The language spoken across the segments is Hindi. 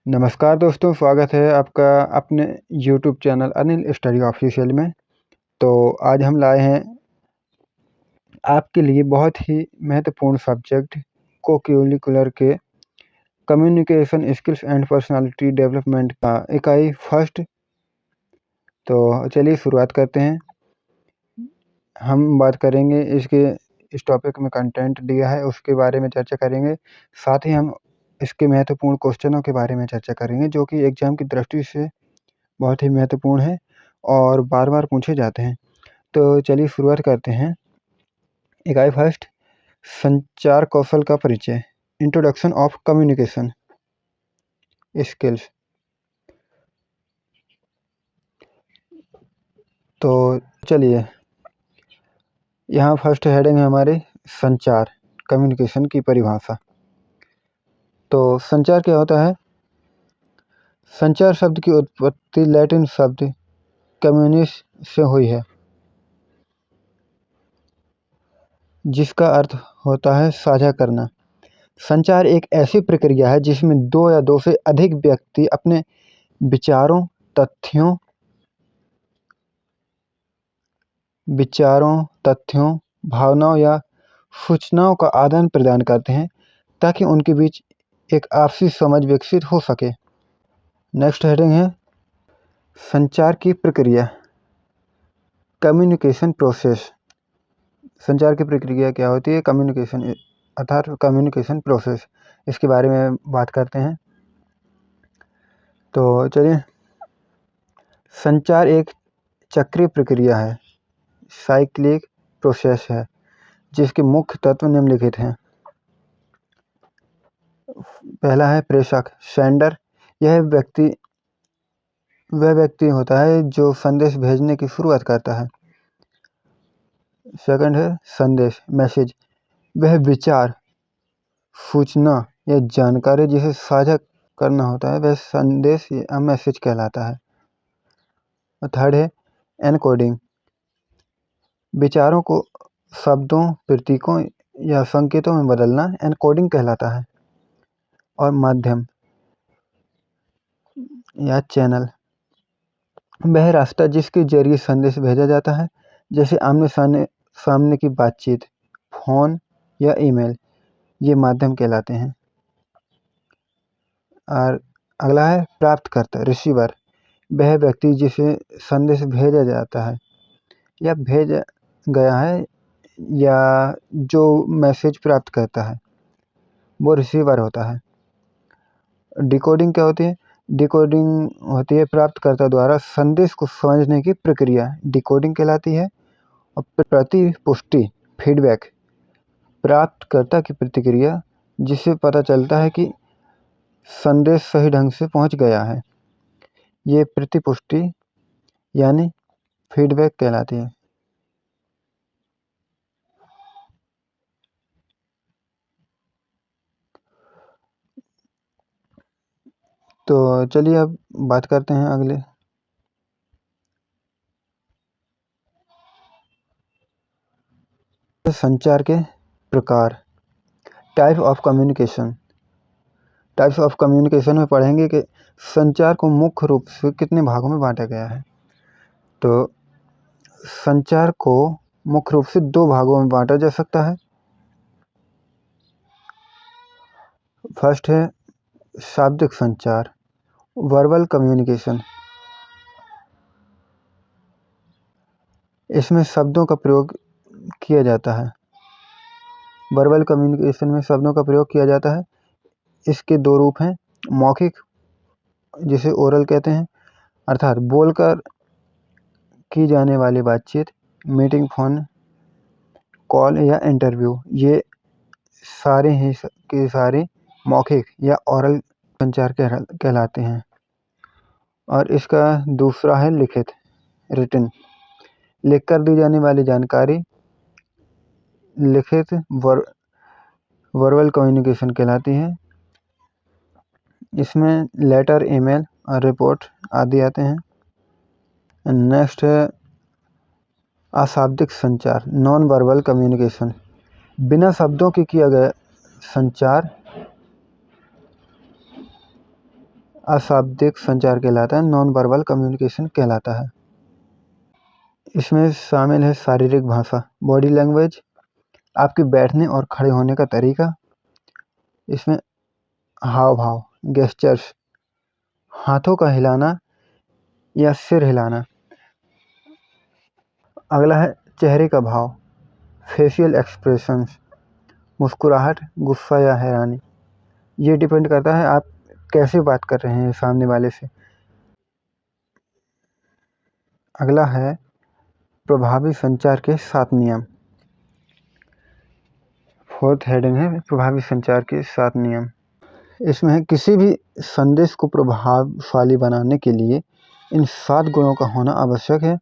नमस्कार दोस्तों, स्वागत है आपका अपने YouTube channel Anil study official में। तो आज हम लाए हैं आपके लिए बहुत ही महत्वपूर्ण सब्जेक्ट को-करिकुलर के communication skills and personality development का इकाई फर्स्ट। तो चलिए शुरुआत करते हैं। हम बात करेंगे इस टॉपिक में कंटेंट दिया है उसके बारे में चर्चा करेंगे। साथ ही हम इसके महत्वपूर्ण क्वेश्चनों के बारे में चर्चा करेंगे जो कि एग्जाम की दृष्टि से बहुत ही महत्वपूर्ण है और बार-बार पूछे जाते हैं। तो चलिए शुरुआत करते हैं। इकाई फर्स्ट, संचार कौशल का परिचय, इंट्रोडक्शन ऑफ कम्युनिकेशन स्किल्स। तो चलिए, यहाँ फर्स्ट हेडिंग है हमारे संचार, कम्युनिकेशन की परिभाषा। तो संचार क्या होता है? संचार शब्द की उत्पत्ति लैटिन शब्द कम्युनिस से हुई है, जिसका अर्थ होता है साझा करना। संचार एक ऐसी प्रक्रिया है जिसमें दो या दो से अधिक व्यक्ति अपने विचारों, तथ्यों, भावनाओं या सूचनाओं का आदान प्रदान करते हैं ताकि उनके बीच एक आपसी समझ विकसित हो सके। नेक्स्ट हेडिंग है संचार की प्रक्रिया, कम्युनिकेशन प्रोसेस। संचार की प्रक्रिया क्या होती है? कम्युनिकेशन अर्थात कम्युनिकेशन प्रोसेस, इसके बारे में बात करते हैं। तो चलिए, संचार एक चक्रीय प्रक्रिया है, साइक्लिक प्रोसेस है, जिसके मुख्य तत्व निम्नलिखित हैं। पहला है प्रेषक, सेंडर। वह व्यक्ति होता है जो संदेश भेजने की शुरुआत करता है। सेकंड है संदेश, मैसेज। वह विचार, सूचना या जानकारी जिसे साझा करना होता है वह संदेश या मैसेज कहलाता है। और थर्ड है एनकोडिंग। विचारों को शब्दों, प्रतीकों या संकेतों में बदलना एनकोडिंग कहलाता है। और माध्यम या चैनल, वह रास्ता जिसके जरिए संदेश भेजा जाता है, जैसे आमने सामने की बातचीत, फोन या ईमेल, ये माध्यम कहलाते हैं। और अगला है प्राप्तकर्ता, रिसीवर। वह व्यक्ति जिसे संदेश भेजा जाता है या भेजा गया है या जो मैसेज प्राप्त करता है वो रिसीवर होता है। डिकोडिंग क्या होती है? डिकोडिंग होती है प्राप्तकर्ता द्वारा संदेश को समझने की प्रक्रिया, डिकोडिंग कहलाती है। और प्रतिपुष्टि, फीडबैक, प्राप्तकर्ता की प्रतिक्रिया जिससे पता चलता है कि संदेश सही ढंग से पहुंच गया है, ये प्रतिपुष्टि यानी फीडबैक कहलाती है। तो चलिए अब बात करते हैं अगले। संचार के प्रकार, type of communication. Types of communication में पढ़ेंगे कि संचार को मुख्य रूप से कितने भागों में बांटा गया है। तो संचार को मुख्य रूप से दो भागों में बांटा जा सकता है। फर्स्ट है शाब्दिक संचार, वर्बल कम्युनिकेशन। इसमें शब्दों का प्रयोग किया जाता है। वर्बल कम्युनिकेशन में शब्दों का प्रयोग किया जाता है। इसके दो रूप हैं, मौखिक जिसे ओरल कहते हैं, अर्थात बोलकर की जाने वाली बातचीत, मीटिंग, फोन कॉल या इंटरव्यू, ये सारे ही के सारे मौखिक या ओरल संचार कहलाते हैं। और इसका दूसरा है लिखित, रिटन। लिखकर दी जाने वाली जानकारी लिखित वर्बल कम्युनिकेशन कहलाती है। इसमें लेटर, ईमेल और रिपोर्ट आदि आते हैं। नेक्स्ट है अशाब्दिक संचार, नॉन वर्बल कम्युनिकेशन। बिना शब्दों के किया गया संचार अशाब्दिक संचार कहलाता है, नॉन वर्बल कम्युनिकेशन कहलाता है। इसमें शामिल है शारीरिक भाषा, बॉडी लैंग्वेज, आपके बैठने और खड़े होने का तरीका। इसमें हाव भाव, गेस्चर्स, हाथों का हिलाना या सिर हिलाना। अगला है चेहरे का भाव, फेशियल एक्सप्रेशंस, मुस्कुराहट, गुस्सा या हैरानी। ये डिपेंड करता है आप कैसे बात कर रहे हैं सामने वाले से। अगला है प्रभावी संचार के 7 नियम। फोर्थ हेडिंग है प्रभावी संचार के 7 नियम। इसमें है किसी भी संदेश को प्रभावशाली बनाने के लिए इन 7 गुणों का होना आवश्यक है।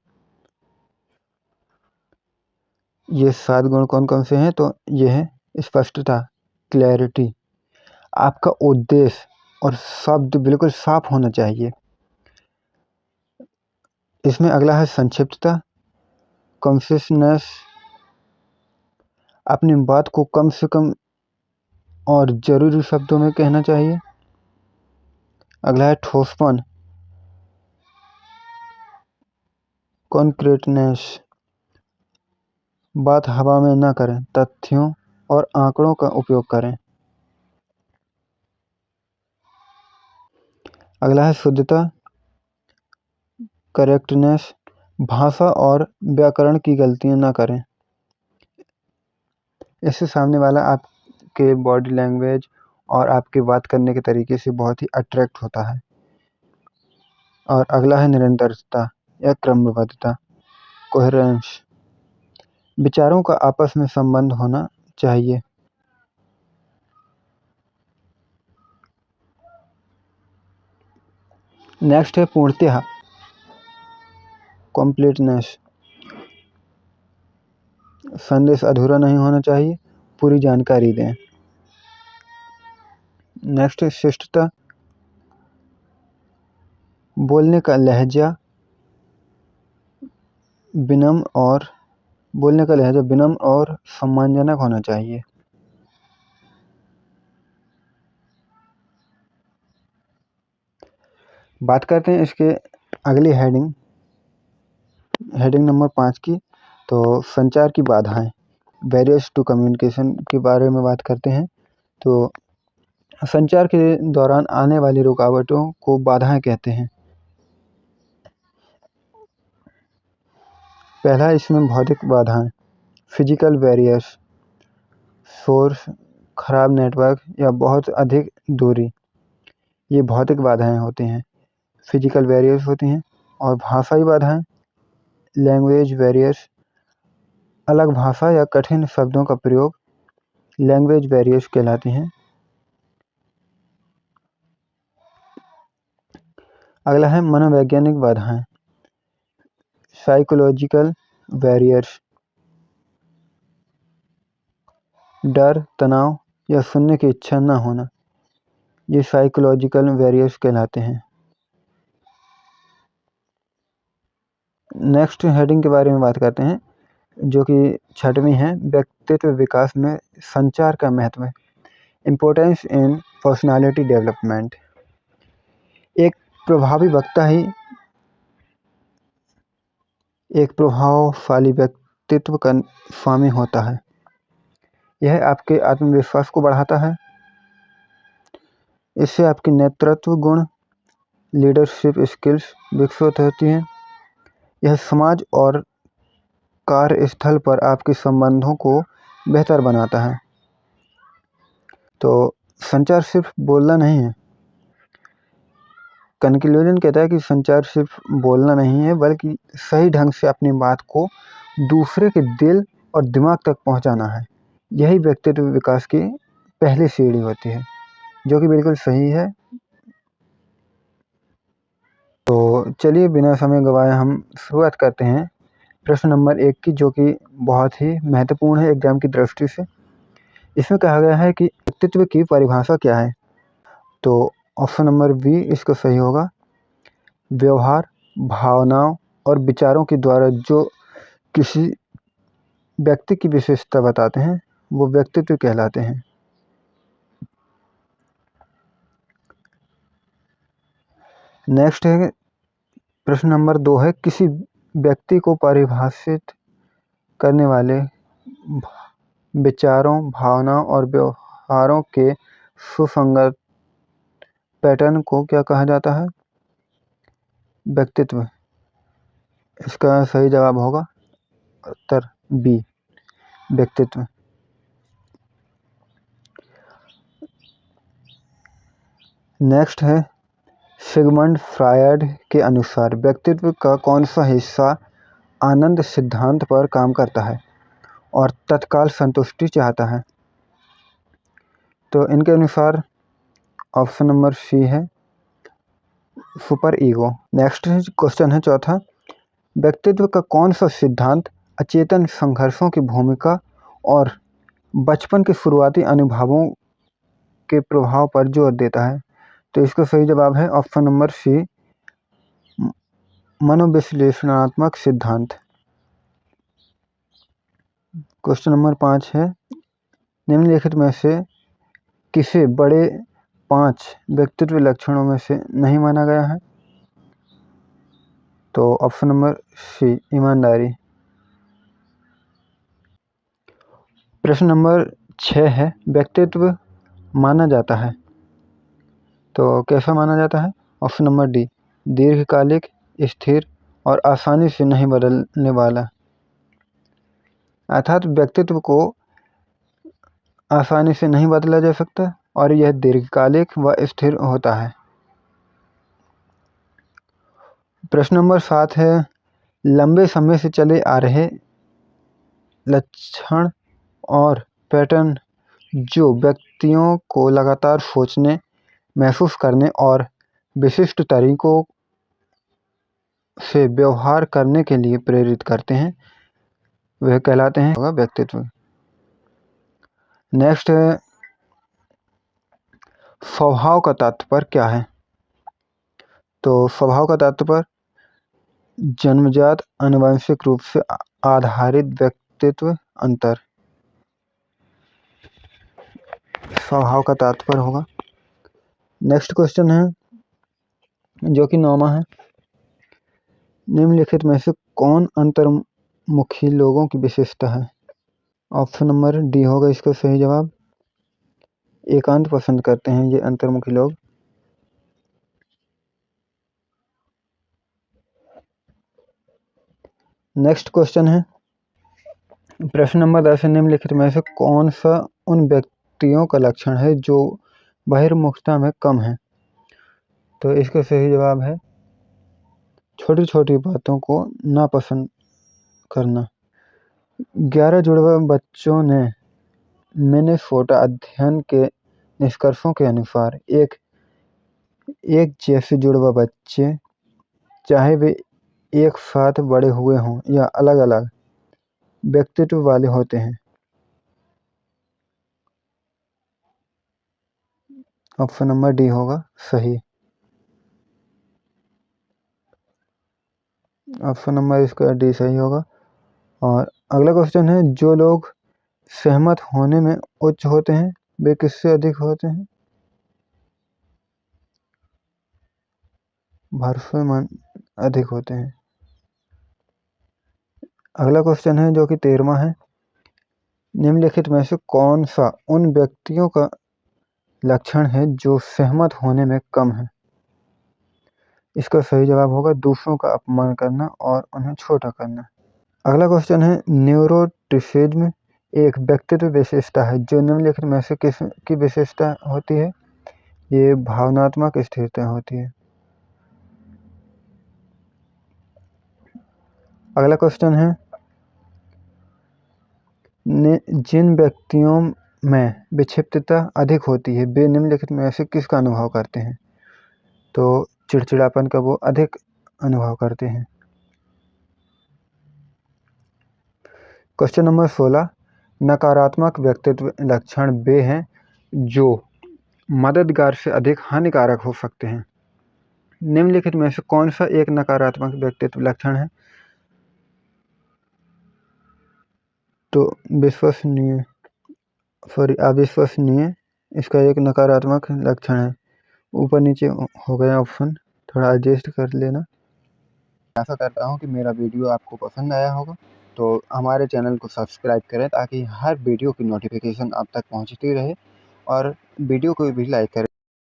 ये 7 गुण कौन कौन से हैं? तो ये है स्पष्टता, क्लैरिटी, आपका उद्देश्य और शब्द बिल्कुल साफ होना चाहिए। इसमें अगला है संक्षिप्तता, कंसिसनेस, अपनी बात को कम से कम और जरूरी शब्दों में कहना चाहिए। अगला है ठोसपन, कॉन्क्रीटनेस, बात हवा में ना करें, तथ्यों और आंकड़ों का उपयोग करें। अगला है शुद्धता, करेक्टनेस, भाषा और व्याकरण की गलतियां ना करें। इससे सामने वाला आपके बॉडी लैंग्वेज और आपके बात करने के तरीके से बहुत ही अट्रैक्ट होता है। और अगला है निरंतरता या क्रमबद्धता, कोहेरेंस, विचारों का आपस में संबंध होना चाहिए। नेक्स्ट है पूर्णतः, कंप्लीटनेस, संदेश अधूरा नहीं होना चाहिए, पूरी जानकारी दें। नेक्स्ट है शिष्टता, बोलने का लहजा विनम्र और सम्मानजनक होना चाहिए। बात करते हैं इसके अगली हेडिंग नंबर 5 की। तो संचार की बाधाएं, बैरियर्स टू कम्युनिकेशन के बारे में बात करते हैं। तो संचार के दौरान आने वाली रुकावटों को बाधाएं कहते हैं। पहला इसमें भौतिक बाधाएं, फिजिकल बैरियर्स, शोर, खराब नेटवर्क या बहुत अधिक दूरी, ये भौतिक बाधाएं होती हैं। फिजिकल बैरियर्स होती हैं। और भाषाई बाधाएं, लैंग्वेज बैरियर्स, अलग भाषा या कठिन शब्दों का प्रयोग लैंग्वेज बैरियर्स कहलाती हैं। अगला है मनोवैज्ञानिक बाधाएं, साइकोलॉजिकल बैरियर्स, डर, तनाव या सुनने की इच्छा न होना, ये साइकोलॉजिकल बैरियर्स कहलाते हैं। नेक्स्ट हेडिंग के बारे में बात करते हैं, जो कि 6वीं है, व्यक्तित्व विकास में संचार का महत्व, इम्पोर्टेंस इन पर्सनालिटी डेवलपमेंट। एक प्रभावी वक्ता ही एक प्रभावशाली व्यक्तित्व का स्वामी होता है। यह आपके आत्मविश्वास को बढ़ाता है। इससे आपकी नेतृत्व गुण, लीडरशिप स्किल्स विकसित होती हैं। यह समाज और कार्यस्थल पर आपके संबंधों को बेहतर बनाता है। तो संचार सिर्फ बोलना नहीं है। कंक्लूजन कहता है कि संचार सिर्फ बोलना नहीं है, बल्कि सही ढंग से अपनी बात को दूसरे के दिल और दिमाग तक पहुंचाना है। यही व्यक्तित्व विकास की पहली सीढ़ी होती है, जो कि बिल्कुल सही है। तो चलिए बिना समय गवाए हम शुरुआत करते हैं प्रश्न नंबर 1 की, जो कि बहुत ही महत्वपूर्ण है एग्जाम की दृष्टि से। इसमें कहा गया है कि व्यक्तित्व की परिभाषा क्या है। तो ऑप्शन नंबर बी इसका सही होगा। व्यवहार, भावनाओं और विचारों के द्वारा जो किसी व्यक्ति की विशेषता बताते हैं, वो व्यक्तित्व कहलाते हैं। नेक्स्ट है प्रश्न नंबर 2 है, किसी व्यक्ति को परिभाषित करने वाले विचारों, भावनाओं और व्यवहारों के सुसंगत पैटर्न को क्या कहा जाता है? व्यक्तित्व। इसका सही जवाब होगा उत्तर बी, व्यक्तित्व। नेक्स्ट है, सिगमंड फ्रायड के अनुसार व्यक्तित्व का कौन सा हिस्सा आनंद सिद्धांत पर काम करता है और तत्काल संतुष्टि चाहता है? तो इनके अनुसार ऑप्शन नंबर सी है, सुपर ईगो। नेक्स्ट क्वेश्चन है चौथा, व्यक्तित्व का कौन सा सिद्धांत अचेतन संघर्षों की भूमिका और बचपन के शुरुआती अनुभवों के प्रभाव पर जोर देता है? तो इसका सही जवाब है ऑप्शन नंबर सी, मनोविश्लेषणात्मक सिद्धांत। क्वेश्चन नंबर 5 है, निम्नलिखित में से किसे बड़े 5 व्यक्तित्व लक्षणों में से नहीं माना गया है? तो ऑप्शन नंबर सी, ईमानदारी। प्रश्न नंबर 6 है, व्यक्तित्व माना जाता है तो कैसा माना जाता है? ऑप्शन नंबर डी, दीर्घकालिक, स्थिर और आसानी से नहीं बदलने वाला। अर्थात व्यक्तित्व को आसानी से नहीं बदला जा सकता और यह दीर्घकालिक व स्थिर होता है। प्रश्न नंबर 7 है, लंबे समय से चले आ रहे लक्षण और पैटर्न जो व्यक्तियों को लगातार सोचने, महसूस करने और विशिष्ट तरीकों से व्यवहार करने के लिए प्रेरित करते हैं, वह कहलाते हैं व्यक्तित्व। नेक्स्ट है, स्वभाव का तात्पर्य क्या है? तो स्वभाव का तात्पर्य जन्मजात आनुवंशिक रूप से आधारित व्यक्तित्व अंतर, स्वभाव का तात्पर्य होगा। नेक्स्ट क्वेश्चन है जो कि 9वां है, निम्नलिखित में से कौन अंतर्मुखी लोगों की विशेषता है? ऑप्शन नंबर डी होगा इसका सही जवाब, एकांत पसंद करते हैं ये अंतर्मुखी लोग। नेक्स्ट क्वेश्चन है, प्रश्न नंबर 10 है, निम्नलिखित में से कौन सा उन व्यक्तियों का लक्षण है जो बहिर्मुखता में कम है? तो इसका सही जवाब है छोटी छोटी बातों को नापसंद करना। 11 जुड़वा बच्चों ने मिनेसोटा अध्ययन के निष्कर्षों के अनुसार एक जैसे जुड़वा बच्चे, चाहे वे एक साथ बड़े हुए हों या अलग अलग व्यक्तित्व वाले होते हैं। ऑप्शन नंबर डी होगा सही, ऑप्शन नंबर इसका डी सही होगा। और अगला क्वेश्चन है, जो लोग सहमत होने में उच्च होते हैं वे किससे अधिक होते हैं? भरोसेमंद अधिक होते हैं। अगला क्वेश्चन है जो कि 13वां है, निम्नलिखित में से कौन सा उन व्यक्तियों का लक्षण है जो सहमत होने में कम है? इसका सही जवाब होगा दूसरों का अपमान करना और उन्हें छोटा करना। अगला क्वेश्चन है, न्यूरोटिसिज्म एक व्यक्तित्व विशेषता है जो निम्नलिखित में से किस की विशेषता होती है? ये भावनात्मक स्थिरता होती है। अगला क्वेश्चन है, जिन व्यक्तियों में विक्षिप्तता अधिक होती है वे निम्नलिखित में से किसका अनुभव करते हैं? तो चिड़चिड़ापन का वो अधिक अनुभव करते हैं। क्वेश्चन नंबर 16, नकारात्मक व्यक्तित्व लक्षण वे हैं जो मददगार से अधिक हानिकारक हो सकते हैं। निम्नलिखित में से कौन सा एक नकारात्मक व्यक्तित्व लक्षण है? तो अविश्वसनीय इसका एक नकारात्मक लक्षण है। ऊपर नीचे हो गया ऑप्शन थोड़ा एडजस्ट कर लेना। आशा करता हूँ कि मेरा वीडियो आपको पसंद आया होगा, तो हमारे चैनल को सब्सक्राइब करें ताकि हर वीडियो की नोटिफिकेशन आप तक पहुँचती रहे, और वीडियो को भी लाइक करें।